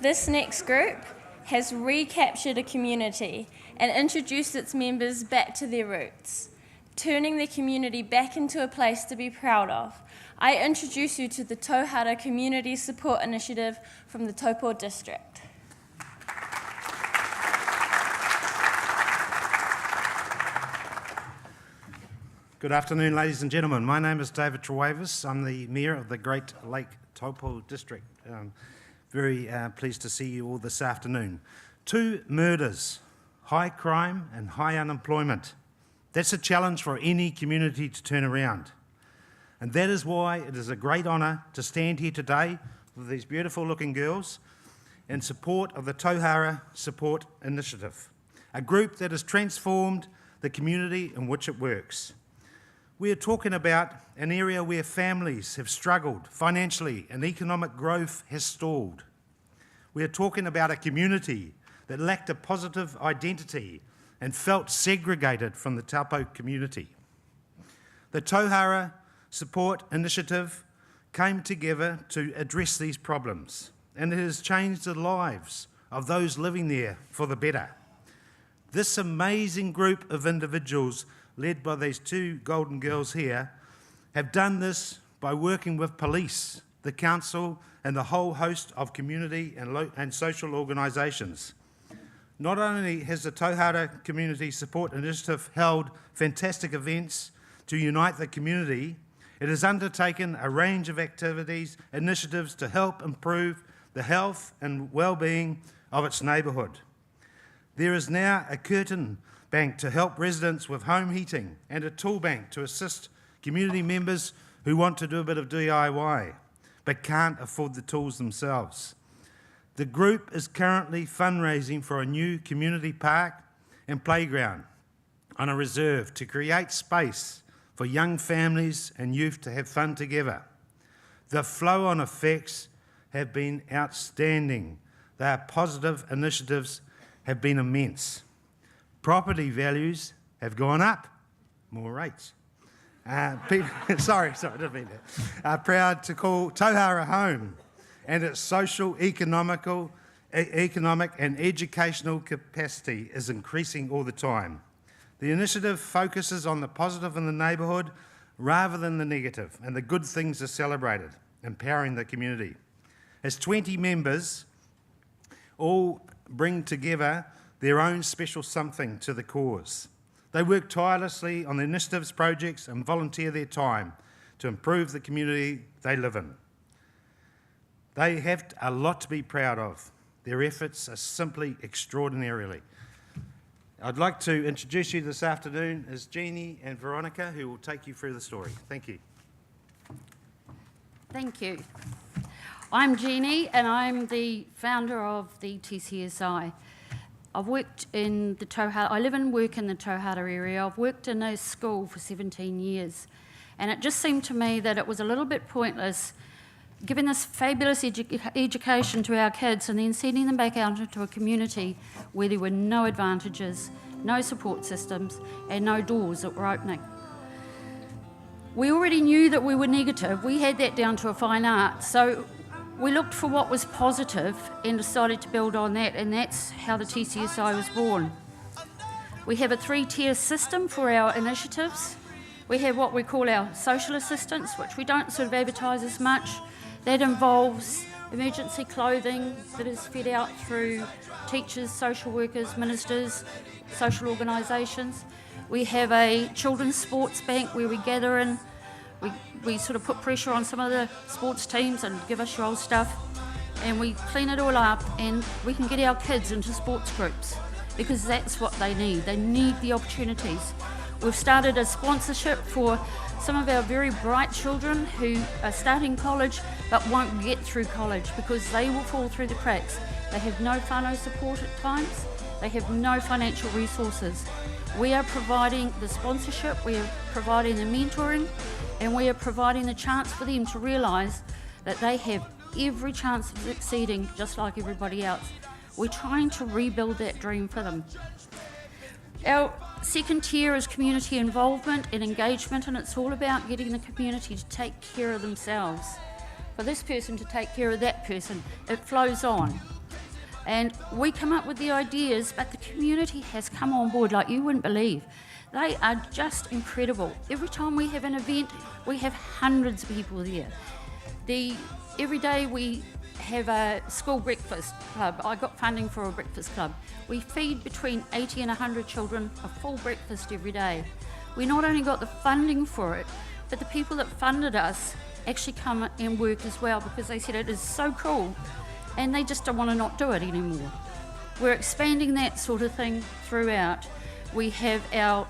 This next group has recaptured a community and introduced its members back to their roots, turning the community back into a place to be proud of. I introduce you to the Tauhara Community Support Initiative from the Taupo district. Good afternoon, ladies and gentlemen. My name is David Trewavis. I'm the Mayor of the Great Lake Taupo district. Very pleased to see you all this afternoon. 2 murders, high crime and high unemployment. That's a challenge for any community to turn around. And that is why it is a great honour to stand here today with these beautiful looking girls in support of the Tauhara Support Initiative, a group that has transformed the community in which it works. We are talking about an area where families have struggled financially and economic growth has stalled. We are talking about a community that lacked a positive identity and felt segregated from the Taupo community. The Tauhara Support Initiative came together to address these problems, and it has changed the lives of those living there for the better. This amazing group of individuals, led by these 2 golden girls here, have done this by working with police, the council, and the whole host of community and social organisations. Not only has the Tauhara Community Support Initiative held fantastic events to unite the community, it has undertaken a range of activities, initiatives to help improve the health and well-being of its neighbourhood. There is now a curtain bank to help residents with home heating and a tool bank to assist community members who want to do a bit of DIY but can't afford the tools themselves. The group is currently fundraising for a new community park and playground on a reserve to create space for young families and youth to have fun together. The flow-on effects have been outstanding. Their positive initiatives have been immense. Property values have gone up, more rates. Sorry, I didn't mean that. Are proud to call Tauhara home, and its social, economic and educational capacity is increasing all the time. The initiative focuses on the positive in the neighbourhood rather than the negative, and the good things are celebrated, empowering the community. As 20 members all bring together their own special something to the cause. They work tirelessly on the initiatives, projects and volunteer their time to improve the community they live in. They have a lot to be proud of. Their efforts are simply extraordinarily. I'd like to introduce you this afternoon as Jeannie and Veronica, who will take you through the story. Thank you. Thank you. I'm Jeannie and I'm the founder of the TCSI. I've worked in the Tauhara, I live and work in the Tauhara area. I've worked in a school for 17 years, and it just seemed to me that it was a little bit pointless giving this fabulous education to our kids and then sending them back out into a community where there were no advantages, no support systems, and no doors that were opening. We already knew that we were negative. We had that down to a fine art. So we looked for what was positive and decided to build on that, and that's how the TCSI was born. We have a 3-tier system for our initiatives. We have what we call our social assistance, which we don't sort of advertise as much. That involves emergency clothing that is fed out through teachers, social workers, ministers, social organisations. We have a children's sports bank where we gather in. We sort of put pressure on some of the sports teams and give us your old stuff, and we clean it all up, and we can get our kids into sports groups because that's what they need. They need the opportunities. We've started a sponsorship for some of our very bright children who are starting college but won't get through college because they will fall through the cracks. They have no whānau support at times. They have no financial resources. We are providing the sponsorship, we are providing the mentoring, and we are providing the chance for them to realise that they have every chance of succeeding just like everybody else. We're trying to rebuild that dream for them. Our second tier is community involvement and engagement, and it's all about getting the community to take care of themselves. For this person to take care of that person, it flows on. And we come up with the ideas, but the community has come on board like you wouldn't believe. They are just incredible. Every time we have an event, we have hundreds of people there. Every day we have a school breakfast club. I got funding for a breakfast club. We feed between 80 and 100 children a full breakfast every day. We not only got the funding for it, but the people that funded us actually come and work as well, because they said it is so cool and they just don't want to not do it anymore. We're expanding that sort of thing throughout. We have our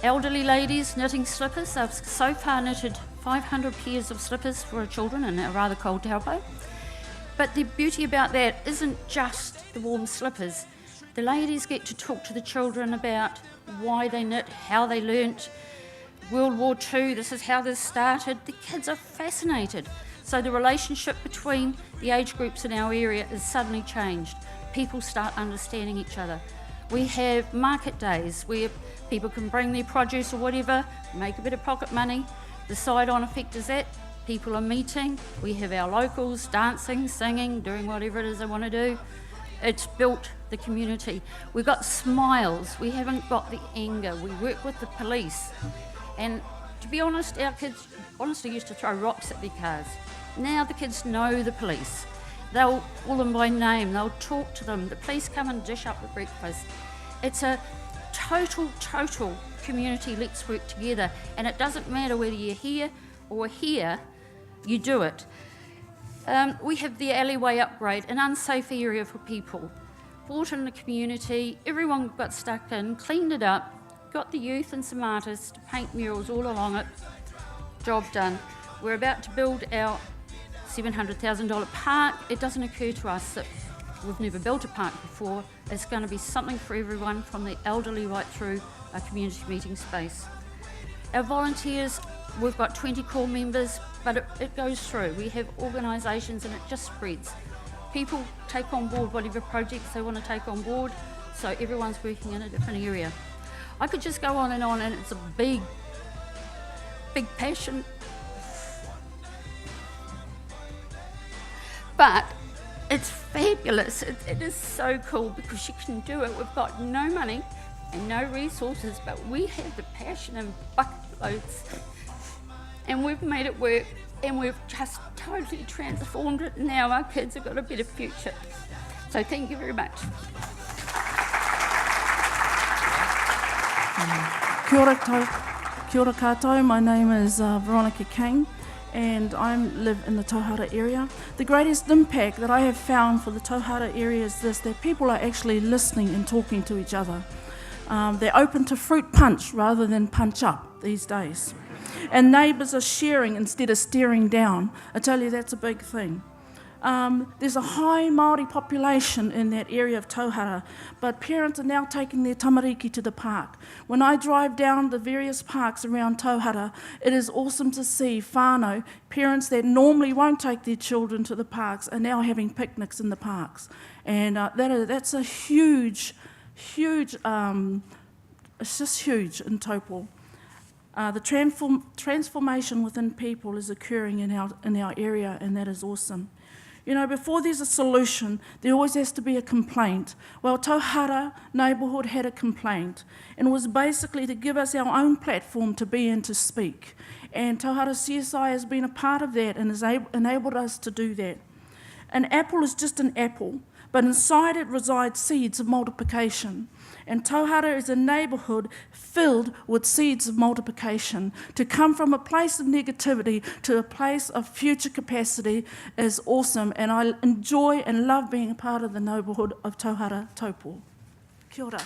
elderly ladies knitting slippers. They've so far knitted 500 pairs of slippers for our children in a rather cold Taupo. But the beauty about that isn't just the warm slippers. The ladies get to talk to the children about why they knit, how they learnt. World War II, this is how this started. The kids are fascinated. So the relationship between the age groups in our area is suddenly changed. People start understanding each other. We have market days where people can bring their produce or whatever, make a bit of pocket money. The side-on effect is that people are meeting. We have our locals dancing, singing, doing whatever it is they want to do. It's built the community. We've got smiles. We haven't got the anger. We work with the police. And to be honest, our kids honestly used to throw rocks at their cars. Now the kids know the police. They'll call them by name. They'll talk to them. The police come and dish up the breakfast. It's a total community, let's work together. And it doesn't matter whether you're here or here, you do it. We have the alleyway upgrade, an unsafe area for people. Brought in the community, everyone got stuck in, cleaned it up, got the youth and some artists to paint murals all along it. Job done. We're about to build our $700,000 park. It doesn't occur to us that we've never built a park before. It's going to be something for everyone, from the elderly right through a community meeting space. Our volunteers, we've got 20 core members, but it goes through. We have organisations and it just spreads. People take on board whatever projects they want to take on board, so everyone's working in a different area. I could just go on, and it's a big passion. But it's fabulous. It is so cool because you can do it. We've got no money and no resources, but we have the passion and bucket loads. And we've made it work, and we've just totally transformed it. Now our kids have got a better future. So thank you very much. Kia ora koutou, my name is Veronica King, and I live in the Tauhara area. The greatest impact that I have found for the Tauhara area is this, that people are actually listening and talking to each other. They're open to fruit punch rather than punch up these days. And neighbours are sharing instead of staring down. I tell you, that's a big thing. There's a high Māori population in that area of Tauhara, but parents are now taking their tamariki to the park. When I drive down the various parks around Tauhara, it is awesome to see whānau, parents that normally won't take their children to the parks, are now having picnics in the parks. And that's a huge, it's just huge in Taupo. The transformation within people is occurring in our area, and that is awesome. You know, before there's a solution, there always has to be a complaint. Well, Tauhara neighbourhood had a complaint, and it was basically to give us our own platform to be and to speak. And Tauhara CSI has been a part of that and has enabled us to do that. An apple is just an apple, but inside it reside seeds of multiplication. And Tauhara is a neighbourhood filled with seeds of multiplication. To come from a place of negativity to a place of future capacity is awesome, and I enjoy and love being a part of the neighbourhood of Tauhara Taupo. Kia ora.